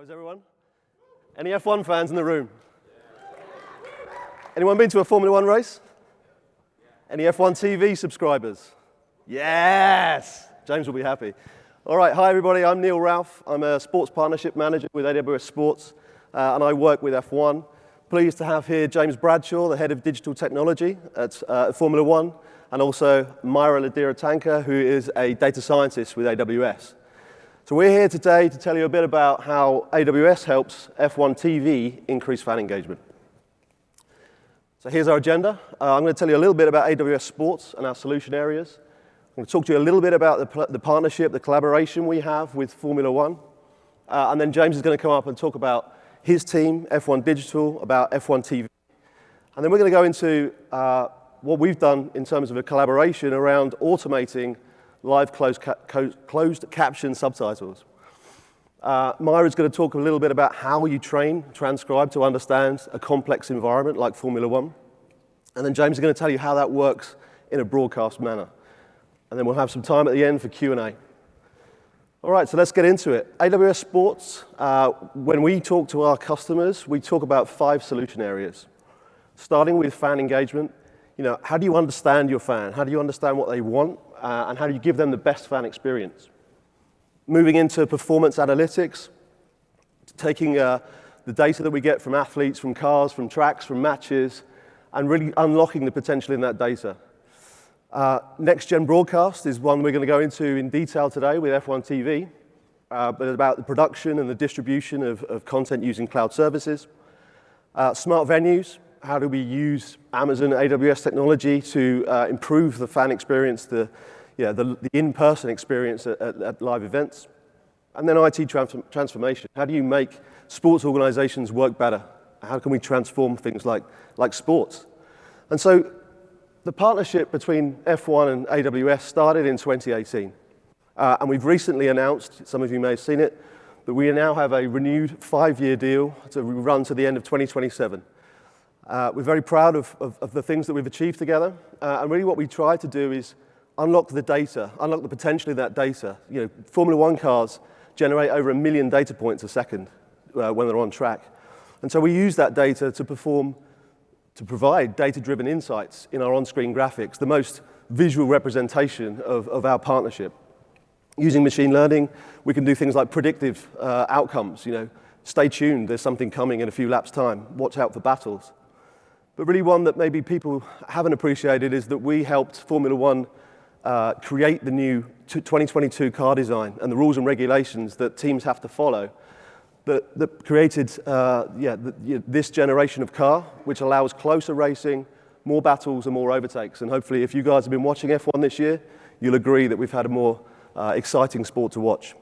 How's everyone? Any F1 fans in the room? Anyone been to a Formula 1 race? Any F1TV subscribers? Yes! James will be happy. All right, hi everybody, I'm Neil Ralph. I'm a sports partnership manager with AWS Sports, and I work with F1. Pleased to have here James Bradshaw, the head of digital technology at Formula 1, and also Myra Ladira-Tanka, who is a data scientist with AWS. So we're here today to tell you a bit about how AWS helps F1TV increase fan engagement. So here's our agenda. I'm going to tell you a little bit about AWS Sports and our solution areas. I'm going to talk to you a little bit about the partnership, the collaboration we have with Formula 1. And then James is going to come up and talk about his team, F1 Digital, about F1TV. And then we're going to go into what we've done in terms of a collaboration around automating live closed caption subtitles. Myra's going to talk a little bit about how you transcribe to understand a complex environment like Formula 1. And then James is going to tell you how that works in a broadcast manner. And then we'll have some time at the end for Q&A. All right, so let's get into it. AWS Sports, when we talk to our customers, we talk about 5 solution areas. Starting with fan engagement, how do you understand your fan? How do you understand what they want? And how do you give them the best fan experience? Moving into performance analytics, taking the data that we get from athletes, from cars, from tracks, from matches, and really unlocking the potential in that data. Next-gen broadcast is one we're going to go into in detail today with F1TV, but about the production and the distribution of content using cloud services. Smart venues, how do we use Amazon AWS technology to improve the fan experience, the in-person experience at live events. And then IT transformation. How do you make sports organizations work better? How can we transform things like sports? And so the partnership between F1 and AWS started in 2018. And we've recently announced, some of you may have seen it, that we now have a renewed 5-year deal to run to the end of 2027. We're very proud of the things that we've achieved together. And really what we try to do is unlock the data, unlock the potential of that data. Formula 1 cars generate over 1 million data points a second when they're on track. And so we use that data to provide data-driven insights in our on-screen graphics, the most visual representation of our partnership. Using machine learning, we can do things like predictive outcomes. Stay tuned, there's something coming in a few laps' time. Watch out for battles. But really one that maybe people haven't appreciated is that we helped Formula 1 create the new 2022 car design and the rules and regulations that teams have to follow that created this generation of car, which allows closer racing, more battles and more overtakes. And hopefully if you guys have been watching F1 this year, you'll agree that we've had a more exciting sport to watch.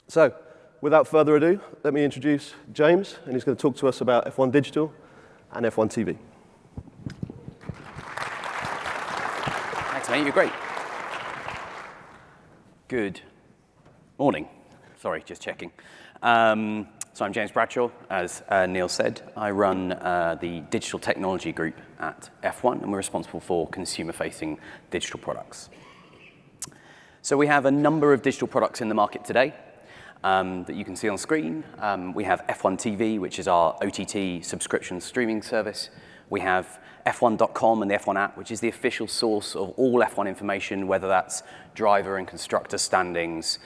So without further ado, let me introduce James, and he's going to talk to us about F1 Digital and F1TV. Thanks, mate. You're great. Good morning. Sorry, just checking. So I'm James Bradshaw. As Neil said, I run the digital technology group at F1, and we're responsible for consumer-facing digital products. So we have a number of digital products in the market today that you can see on screen. We have F1TV, which is our OTT subscription streaming service. We have F1.com and the F1 app, which is the official source of all F1 information, whether that's driver and constructor standings,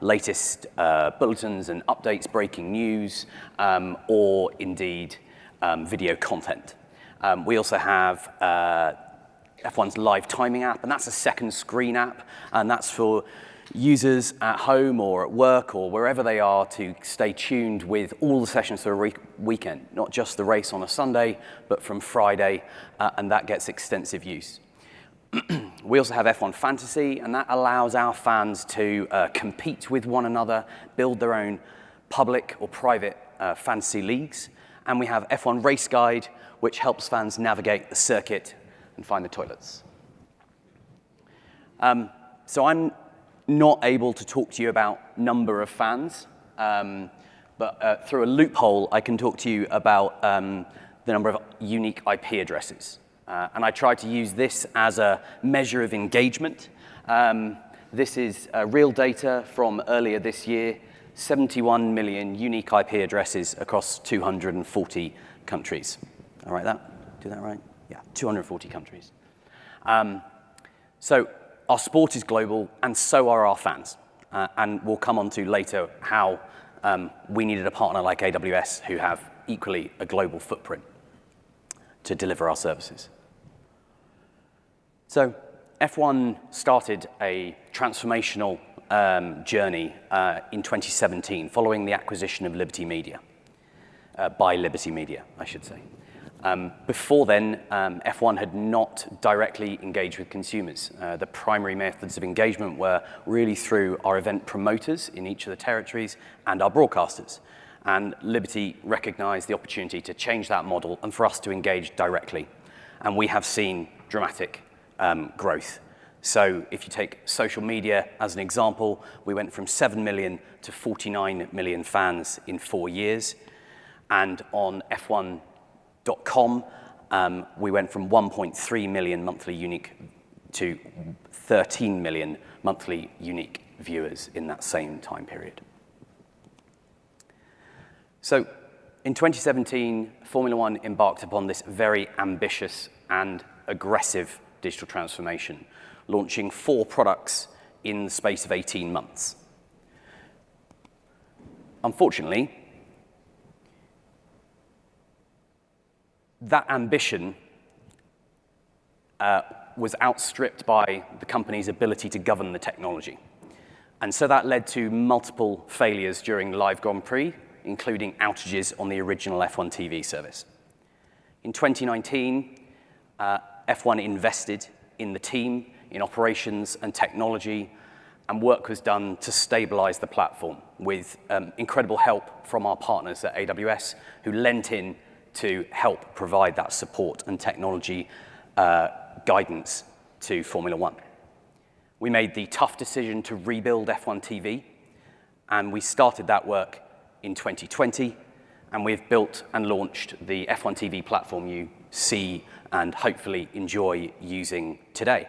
latest bulletins and updates, breaking news, or indeed video content. We also have F1's live timing app, and that's a second screen app, and that's for users at home or at work or wherever they are to stay tuned with all the sessions for a weekend, not just the race on a Sunday, but from Friday, and that gets extensive use. We also have F1 Fantasy, and that allows our fans to compete with one another, build their own public or private fantasy leagues. And we have F1 Race Guide, which helps fans navigate the circuit and find the toilets. So I'm not able to talk to you about number of fans, but through a loophole, I can talk to you about the number of unique IP addresses. And I try to use this as a measure of engagement. This is real data from earlier this year. 71 million unique IP addresses across 240 countries. All right, do that right? Yeah, 240 countries. So our sport is global, and so are our fans. And we'll come on to later how we needed a partner like AWS who have equally a global footprint to deliver our services. So F1 started a transformational journey in 2017 following the acquisition of Liberty Media, by Liberty Media, I should say. Before then, F1 had not directly engaged with consumers. The primary methods of engagement were really through our event promoters in each of the territories and our broadcasters. And Liberty recognized the opportunity to change that model and for us to engage directly. And we have seen dramatic growth. So if you take social media as an example, we went from 7 million to 49 million fans in 4 years. And on F1.com, we went from 1.3 million monthly unique to 13 million monthly unique viewers in that same time period. So in 2017, Formula One embarked upon this very ambitious and aggressive digital transformation, launching 4 products in the space of 18 months. Unfortunately, that ambition was outstripped by the company's ability to govern the technology. And so that led to multiple failures during live Grand Prix, including outages on the original F1 TV service. In 2019, F1 invested in the team, in operations and technology, and work was done to stabilize the platform with incredible help from our partners at AWS, who lent in to help provide that support and technology guidance to Formula One. We made the tough decision to rebuild F1 TV, and we started that work in 2020, and we've built and launched the F1 TV platform you see and hopefully enjoy using today.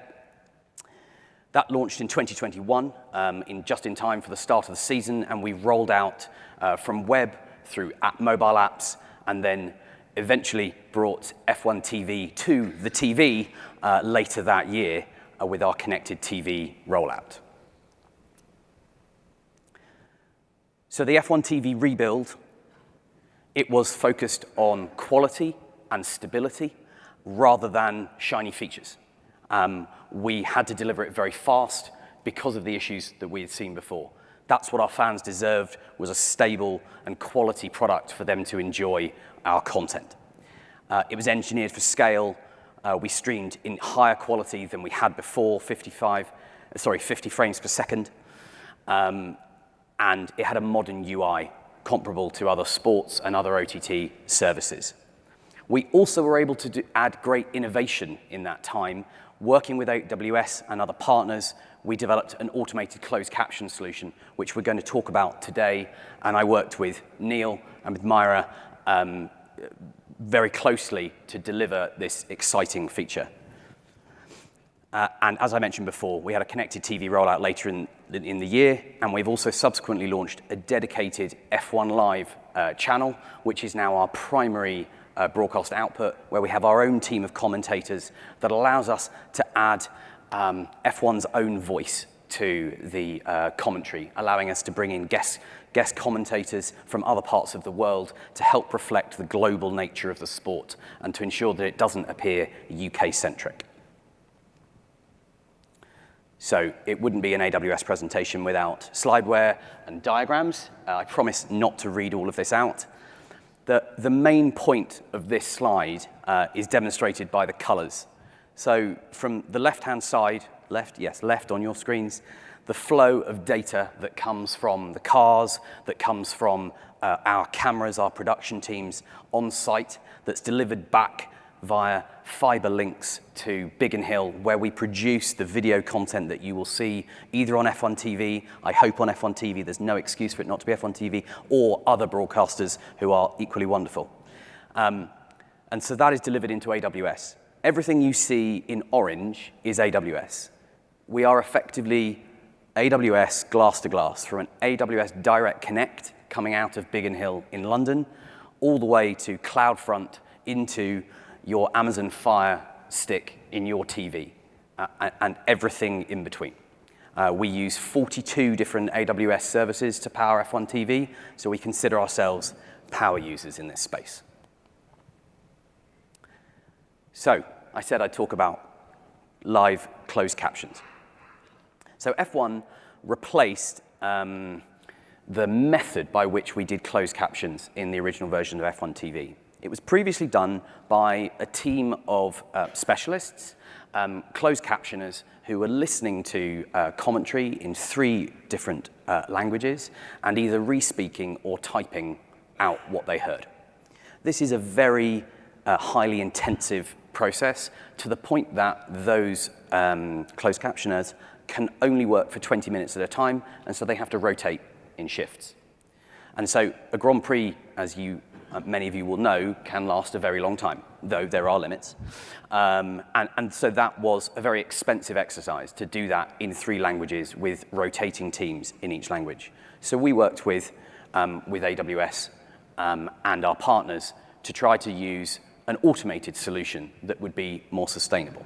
That launched in 2021, just in time for the start of the season, and we rolled out from web through mobile apps, and then eventually brought F1 TV to the TV later that year with our connected TV rollout. So the F1 TV rebuild, it was focused on quality and stability rather than shiny features. We had to deliver it very fast because of the issues that we had seen before. That's what our fans deserved, was a stable and quality product for them to enjoy our content. It was engineered for scale. We streamed in higher quality than we had before, 50 frames per second. And it had a modern UI comparable to other sports and other OTT services. We also were able to add great innovation in that time. Working with AWS and other partners, we developed an automated closed caption solution, which we're going to talk about today. And I worked with Neil and with Myra very closely to deliver this exciting feature. And as I mentioned before, we had a connected TV rollout later in the year, and we've also subsequently launched a dedicated F1 Live channel, which is now our primary broadcast output, where we have our own team of commentators that allows us to add F1's own voice to the commentary, allowing us to bring in guest commentators from other parts of the world to help reflect the global nature of the sport and to ensure that it doesn't appear UK-centric. So it wouldn't be an AWS presentation without slideware and diagrams. I promise not to read all of this out. The main point of this slide is demonstrated by the colors. So from the left-hand side, left on your screens, the flow of data that comes from the cars, that comes from our cameras, our production teams on site, that's delivered back via fiber links to Biggin Hill, where we produce the video content that you will see either on F1 TV, I hope on F1 TV, there's no excuse for it not to be F1 TV, or other broadcasters who are equally wonderful. And so that is delivered into AWS. Everything you see in orange is AWS. We are effectively AWS glass to glass, from an AWS Direct Connect coming out of Biggin Hill in London, all the way to CloudFront into your Amazon Fire Stick in your TV, and everything in between. We use 42 different AWS services to power F1 TV, so we consider ourselves power users in this space. So I said I'd talk about live closed captions. So F1 replaced the method by which we did closed captions in the original version of F1 TV. It was previously done by a team of specialists, closed captioners, who were listening to commentary in 3 different languages and either re-speaking or typing out what they heard. This is a very highly intensive process, to the point that those closed captioners can only work for 20 minutes at a time, and so they have to rotate in shifts. And so a Grand Prix, as many of you will know, can last a very long time, though there are limits. And so that was a very expensive exercise to do that in 3 languages with rotating teams in each language. So we worked with AWS and our partners to try to use an automated solution that would be more sustainable.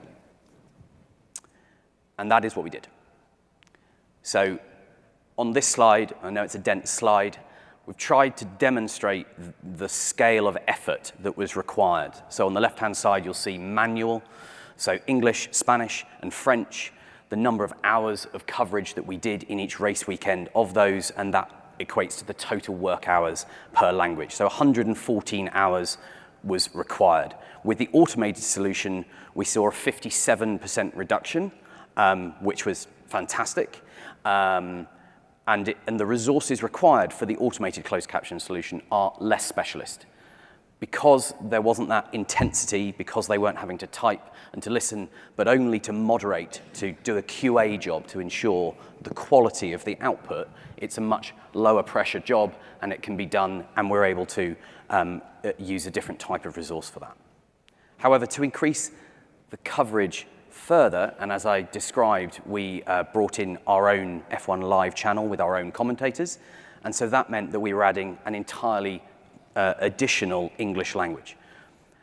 And that is what we did. So on this slide, I know it's a dense slide, we've tried to demonstrate the scale of effort that was required. So on the left-hand side, you'll see manual, so English, Spanish, and French, the number of hours of coverage that we did in each race weekend of those, and that equates to the total work hours per language. So 114 hours was required. With the automated solution, we saw a 57% reduction, which was fantastic. And the resources required for the automated closed caption solution are less specialist. Because there wasn't that intensity, because they weren't having to type and to listen, but only to moderate, to do a QA job to ensure the quality of the output, it's a much lower pressure job, and it can be done, and we're able to use a different type of resource for that. However, to increase the coverage further, and as I described, we brought in our own F1 live channel with our own commentators, and so that meant that we were adding an entirely additional English language.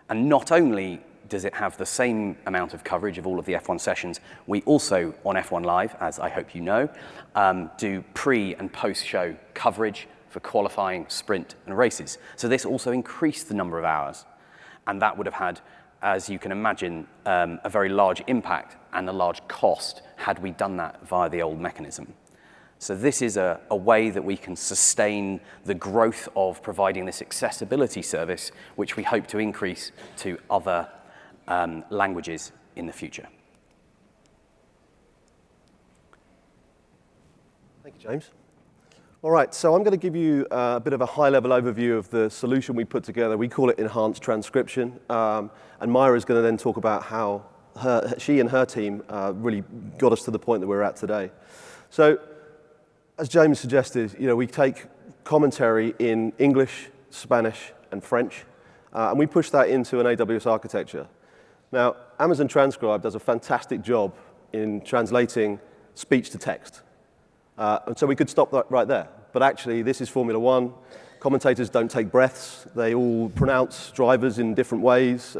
And not only does it have the same amount of coverage of all of the F1 sessions, we also, on F1 Live, as I hope you know, do pre- and post-show coverage for qualifying, sprint, and races. So this also increased the number of hours, and that would have had, as you can imagine, a very large impact and a large cost had we done that via the old mechanism. So this is a way that we can sustain the growth of providing this accessibility service, which we hope to increase to other languages in the future. Thank you, James. All right, so I'm going to give you a bit of a high-level overview of the solution we put together. We call it enhanced transcription, and Myra is going to then talk about how she and her team really got us to the point that we're at today. So, as James suggested, we take commentary in English, Spanish, and French, and we push that into an AWS architecture. Now, Amazon Transcribe does a fantastic job in translating speech to text. And so we could stop that right there. But actually, this is Formula One. Commentators don't take breaths. They all pronounce drivers in different ways.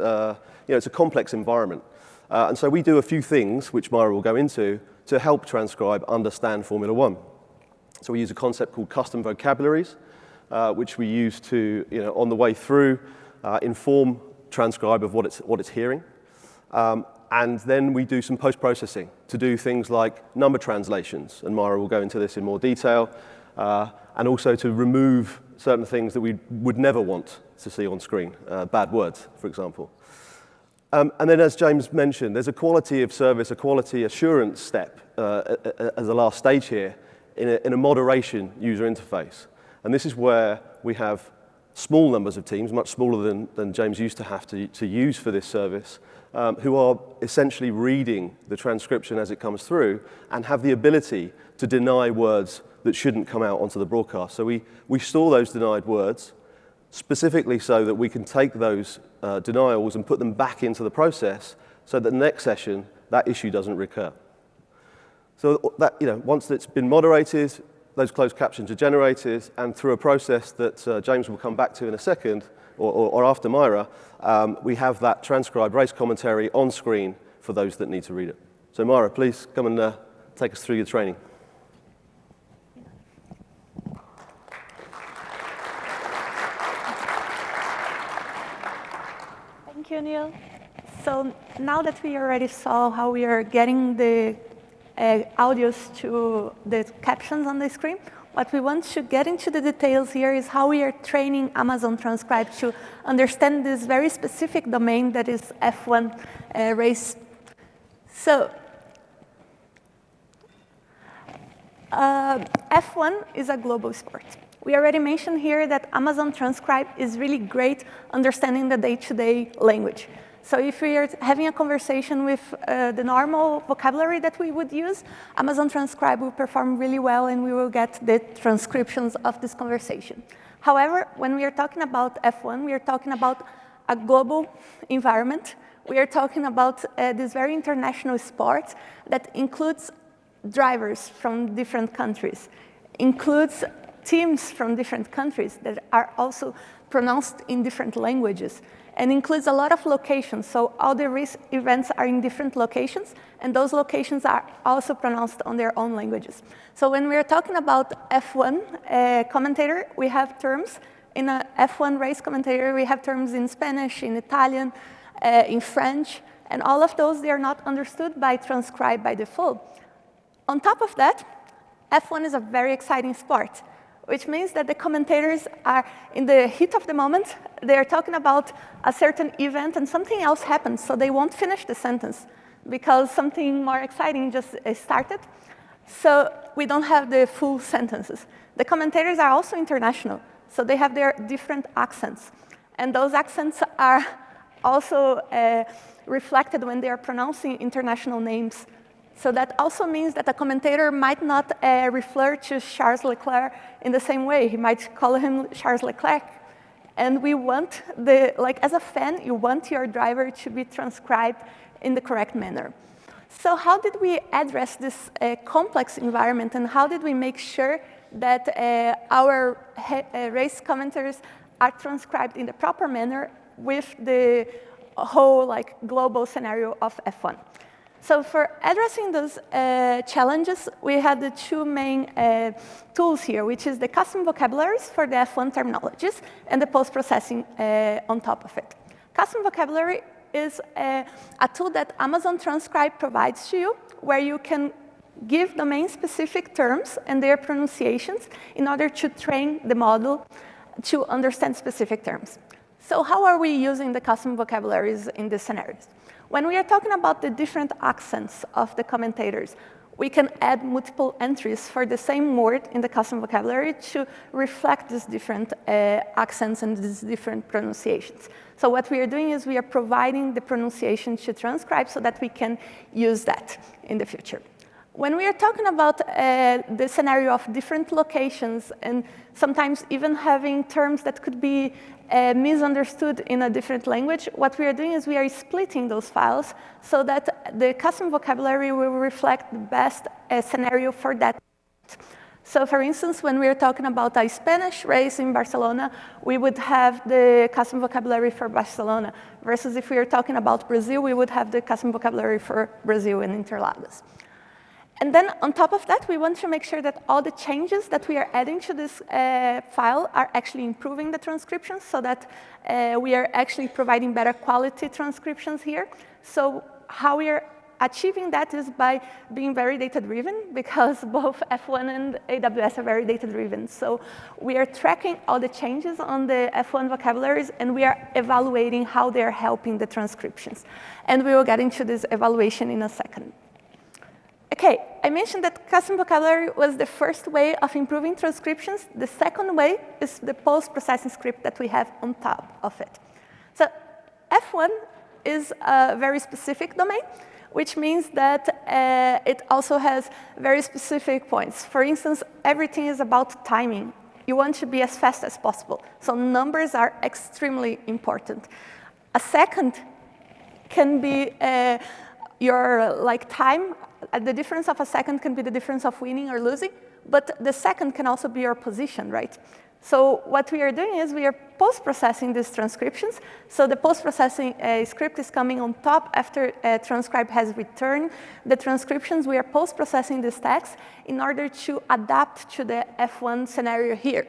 It's a complex environment. And so we do a few things, which Myra will go into, to help Transcribe understand Formula One. So we use a concept called custom vocabularies, which we use to, on the way through, inform Transcribe of what it's hearing. And then we do some post-processing to do things like number translations, and Myra will go into this in more detail, and also to remove certain things that we would never want to see on screen, bad words, for example. And then, as James mentioned, there's a quality of service, a quality assurance step as the last stage here in a moderation user interface. And this is where we have small numbers of teams, much smaller than James used to have to use for this service, who are essentially reading the transcription as it comes through and have the ability to deny words that shouldn't come out onto the broadcast. So we store those denied words specifically so that we can take those denials and put them back into the process so that the next session, that issue doesn't recur. So that, once it's been moderated, those closed captions are generated, and through a process that James will come back to in a second, or after Myra, we have that transcribed race commentary on screen for those that need to read it. So Myra, please come and take us through your training. Thank you, Neil. So now that we already saw how we are getting the audios to the captions on the screen, what we want to get into the details here is how we are training Amazon Transcribe to understand this very specific domain that is F1 race. So F1 is a global sport. We already mentioned here that Amazon Transcribe is really great understanding the day-to-day language. So if we are having a conversation with the normal vocabulary that we would use, Amazon Transcribe will perform really well and we will get the transcriptions of this conversation. However, when we are talking about F1, we are talking about a global environment. We are talking about this very international sport that includes drivers from different countries, includes teams from different countries that are also pronounced in different languages, and includes a lot of locations. So all the race events are in different locations, and those locations are also pronounced on their own languages. So when we're talking about F1 commentator, we have terms. In a F1 race commentator, we have terms in Spanish, in Italian, in French, and all of those, they are not understood by Transcribe by default. On top of that, F1 is a very exciting sport, which means that the commentators are in the heat of the moment. They are talking about a certain event and something else happens, so they won't finish the sentence because something more exciting just started. So we don't have the full sentences. The commentators are also international, so they have their different accents. And those accents are also reflected when they are pronouncing international names. So that also means that a commentator might not refer to Charles Leclerc in the same way. He might call him Charles Leclerc. And we want, as a fan, you want your driver to be transcribed in the correct manner. So how did we address this complex environment, and how did we make sure that our race commentators are transcribed in the proper manner with the whole global scenario of F1? So for addressing those challenges, we had the two main tools here, which is the custom vocabularies for the F1 terminologies and the post-processing on top of it. Custom vocabulary is a tool that Amazon Transcribe provides to you, where you can give domain-specific terms and their pronunciations in order to train the model to understand specific terms. So how are we using the custom vocabularies in these scenarios? When we are talking about the different accents of the commentators, we can add multiple entries for the same word in the custom vocabulary to reflect these different accents and these different pronunciations. So what we are doing is we are providing the pronunciation to Transcribe so that we can use that in the future. When we are talking about the scenario of different locations and sometimes even having terms that could be misunderstood in a different language, what we are doing is we are splitting those files so that the custom vocabulary will reflect the best scenario for that. So for instance, when we are talking about a Spanish race in Barcelona, we would have the custom vocabulary for Barcelona, versus if we are talking about Brazil, we would have the custom vocabulary for Brazil and Interlagos. And then on top of that, we want to make sure that all the changes that we are adding to this file are actually improving the transcriptions so that we are actually providing better quality transcriptions here. So how we are achieving that is by being very data-driven, because both F1 and AWS are very data-driven. So we are tracking all the changes on the F1 vocabularies, and we are evaluating how they are helping the transcriptions. And we will get into this evaluation in a second. Okay, I mentioned that custom vocabulary was the first way of improving transcriptions. The second way is the post-processing script that we have on top of it. So F1 is a very specific domain, which means that it also has very specific points. For instance, everything is about timing. You want to be as fast as possible. So numbers are extremely important. A second can be your time. The difference of a second can be the difference of winning or losing, but the second can also be your position, right? So what we are doing is we are post-processing these transcriptions. So the post-processing script is coming on top after transcribe has returned the transcriptions. We are post-processing these tags in order to adapt to the F1 scenario here.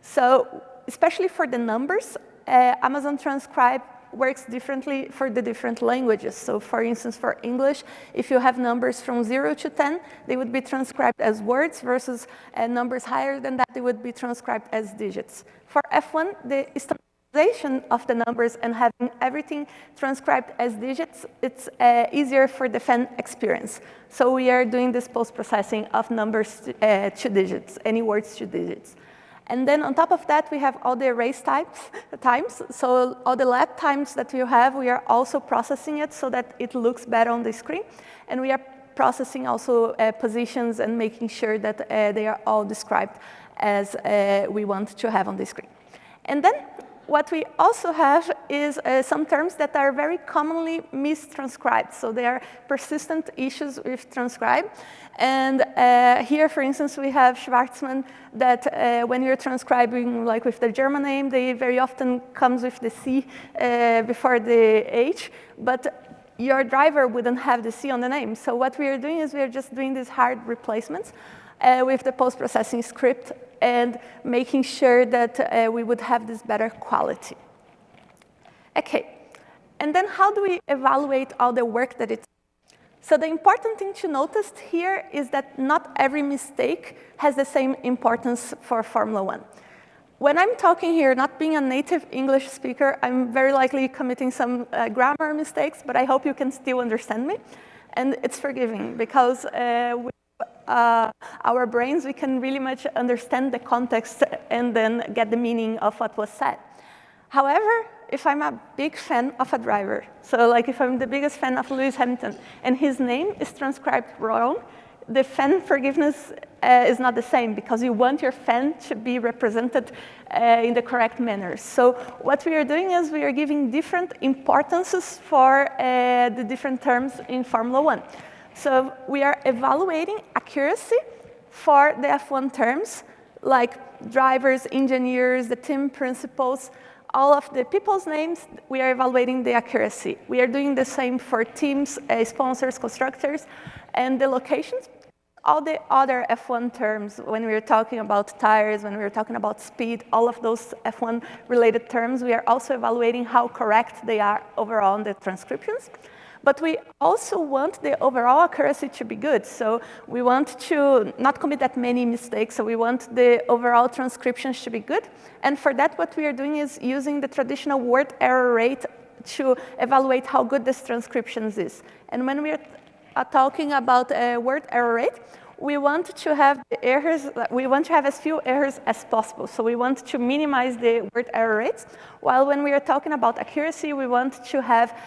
So especially for the numbers, Amazon Transcribe works differently for the different languages. So for instance, for English, if you have numbers from 0 to 10, they would be transcribed as words versus numbers higher than that, they would be transcribed as digits. For F1, the standardization of the numbers and having everything transcribed as digits, it's easier for the fan experience. So we are doing this post-processing of numbers to digits, any words to digits. And then on top of that, we have all the race times. So all the lap times that you have, we are also processing it so that it looks better on the screen. And we are processing also positions and making sure that they are all described as we want to have on the screen. And then what we also have is some terms that are very commonly mistranscribed. So there are persistent issues with transcribe. And here, for instance, we have Schwarzman that when you're transcribing, like with the German name, they very often comes with the C before the H. But your driver wouldn't have the C on the name. So what we are doing is we are just doing these hard replacements with the post-processing script and making sure that we would have this better quality. OK, and then how do we evaluate all the work that it's? So the important thing to notice here is that not every mistake has the same importance for Formula One. When I'm talking here, not being a native English speaker, I'm very likely committing some grammar mistakes, but I hope you can still understand me. And it's forgiving, because with our brains, we can really much understand the context and then get the meaning of what was said. However, if I'm a big fan of a driver, so like if I'm the biggest fan of Lewis Hamilton, and his name is transcribed wrong, the fan forgiveness is not the same, because you want your fan to be represented in the correct manner. So what we are doing is we are giving different importances for the different terms in Formula One. So we are evaluating accuracy for the F1 terms, like drivers, engineers, the team principals, all of the people's names, we are evaluating the accuracy. We are doing the same for teams, sponsors, constructors, and the locations. All the other F1 terms, when we're talking about tires, when we're talking about speed, all of those F1-related terms, we are also evaluating how correct they are overall in the transcriptions. But we also want the overall accuracy to be good. So we want to not commit that many mistakes. So we want the overall transcriptions to be good. And for that, what we are doing is using the traditional word error rate to evaluate how good this transcriptions is. And when we are talking about word error rate, we want to have the errors, we want to have as few errors as possible. So we want to minimize the word error rates. While when we are talking about accuracy, we want to have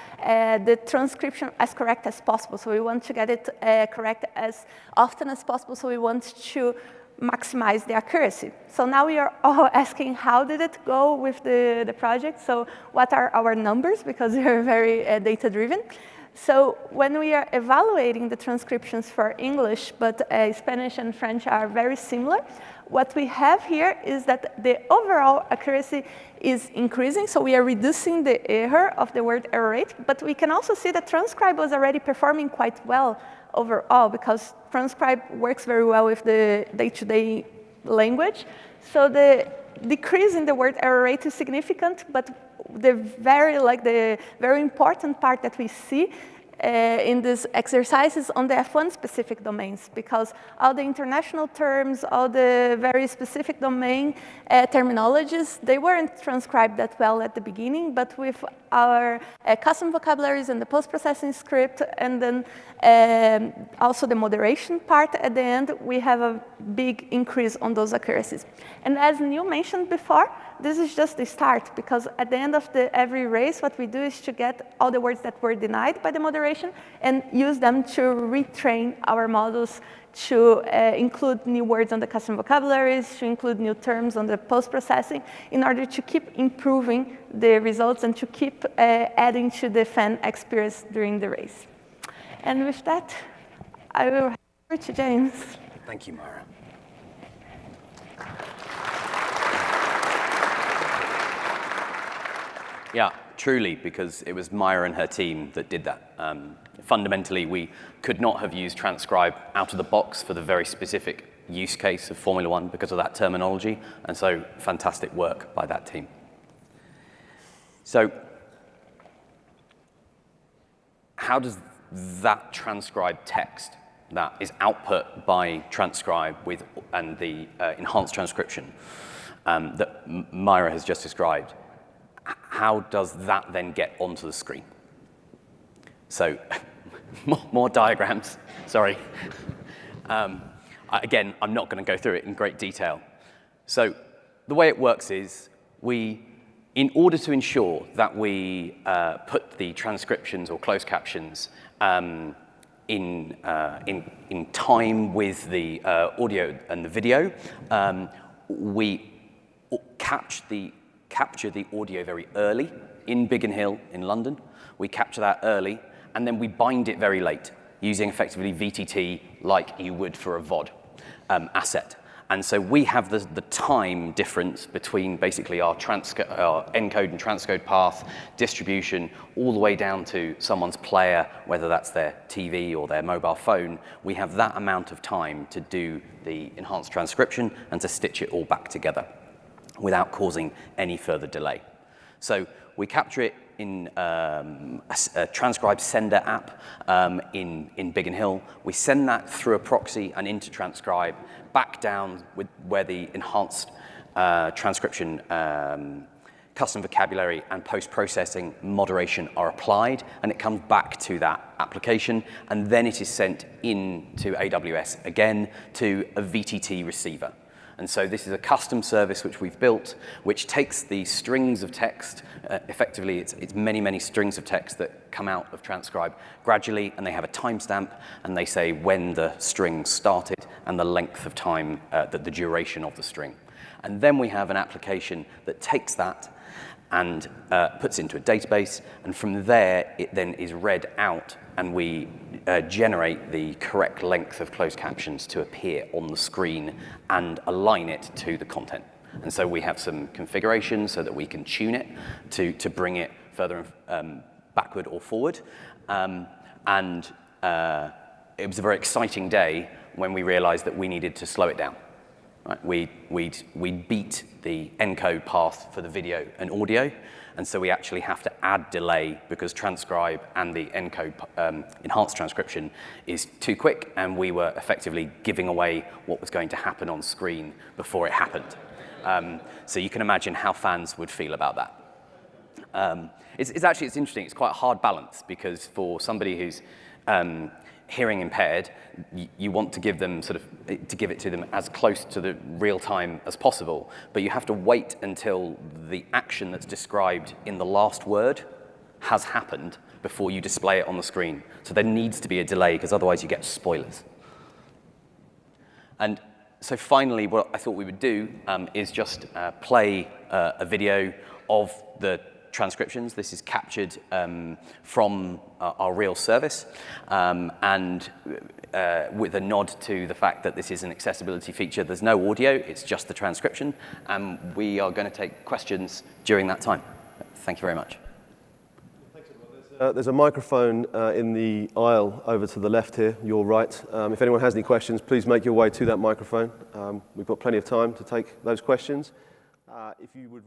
the transcription as correct as possible. So we want to get it correct as often as possible. So we want to maximize the accuracy. So now we are all asking, how did it go with the project? So what are our numbers? Because we are very data-driven. So when we are evaluating the transcriptions for English, but Spanish and French are very similar, what we have here is that the overall accuracy is increasing. So we are reducing the error of the word error rate. But we can also see that transcribe was already performing quite well overall, because transcribe works very well with the day-to-day language. So the decrease in the word error rate is significant, but the very important part that we see in these exercises on the F1 specific domains, because all the international terms, all the very specific domain terminologies, they weren't transcribed that well at the beginning, but with our custom vocabularies and the post-processing script, and then also the moderation part at the end, we have a big increase on those accuracies. And as Neil mentioned before, this is just the start, because at the end of every race, what we do is to get all the words that were denied by the moderation and use them to retrain our models to include new words on the custom vocabularies, to include new terms on the post-processing, in order to keep improving the results and to keep adding to the fan experience during the race. And with that, I will hand over to James. Thank you, Myra. Yeah, truly, because it was Myra and her team that did that. Fundamentally, we could not have used transcribe out of the box for the very specific use case of Formula One because of that terminology, and so fantastic work by that team. So how does that transcribed text that is output by transcribe and the enhanced transcription that Myra has just described, how does that then get onto the screen? So more diagrams, sorry. Again, I'm not going to go through it in great detail. So the way it works is in order to ensure that we put the transcriptions or closed captions in time with the audio and the video, we capture the audio very early in Biggin Hill in London. We capture that early, and then we bind it very late using effectively VTT like you would for a VOD asset. And so we have the time difference between basically our encode and transcode path, distribution, all the way down to someone's player, whether that's their TV or their mobile phone. We have that amount of time to do the enhanced transcription and to stitch it all back together without causing any further delay. So we capture it in a transcribe sender app in Biggin Hill. We send that through a proxy and into transcribe, back down where the enhanced transcription, custom vocabulary, and post-processing moderation are applied, and it comes back to that application, and then it is sent into AWS again to a VTT receiver. And so this is a custom service which we've built, which takes the strings of text, effectively it's many, many strings of text that come out of transcribe gradually, and they have a timestamp, and they say when the string started and the length of time, the duration of the string. And then we have an application that takes that and puts it into a database, and from there it then is read out, and we generate the correct length of closed captions to appear on the screen and align it to the content. And so we have some configurations so that we can tune it to bring it further backward or forward. It was a very exciting day when we realized that we needed to slow it down. Right? We beat the encode path for the video and audio, and so we actually have to add delay because transcribe and the encode enhanced transcription is too quick, and we were effectively giving away what was going to happen on screen before it happened. So you can imagine how fans would feel about that. It's interesting. It's quite a hard balance because for somebody who's hearing impaired, you want to give them to give it to them as close to the real time as possible, but you have to wait until the action that's described in the last word has happened before you display it on the screen. So there needs to be a delay because otherwise you get spoilers. And so finally, what I thought we would do is just play a video of the transcriptions. This is captured from our real service, and with a nod to the fact that this is an accessibility feature. There's no audio, it's just the transcription, and we are going to take questions during that time. Thank you very much. There's a microphone in the aisle over to the left here, your right. If anyone has any questions, please make your way to that microphone. We've got plenty of time to take those questions. If you would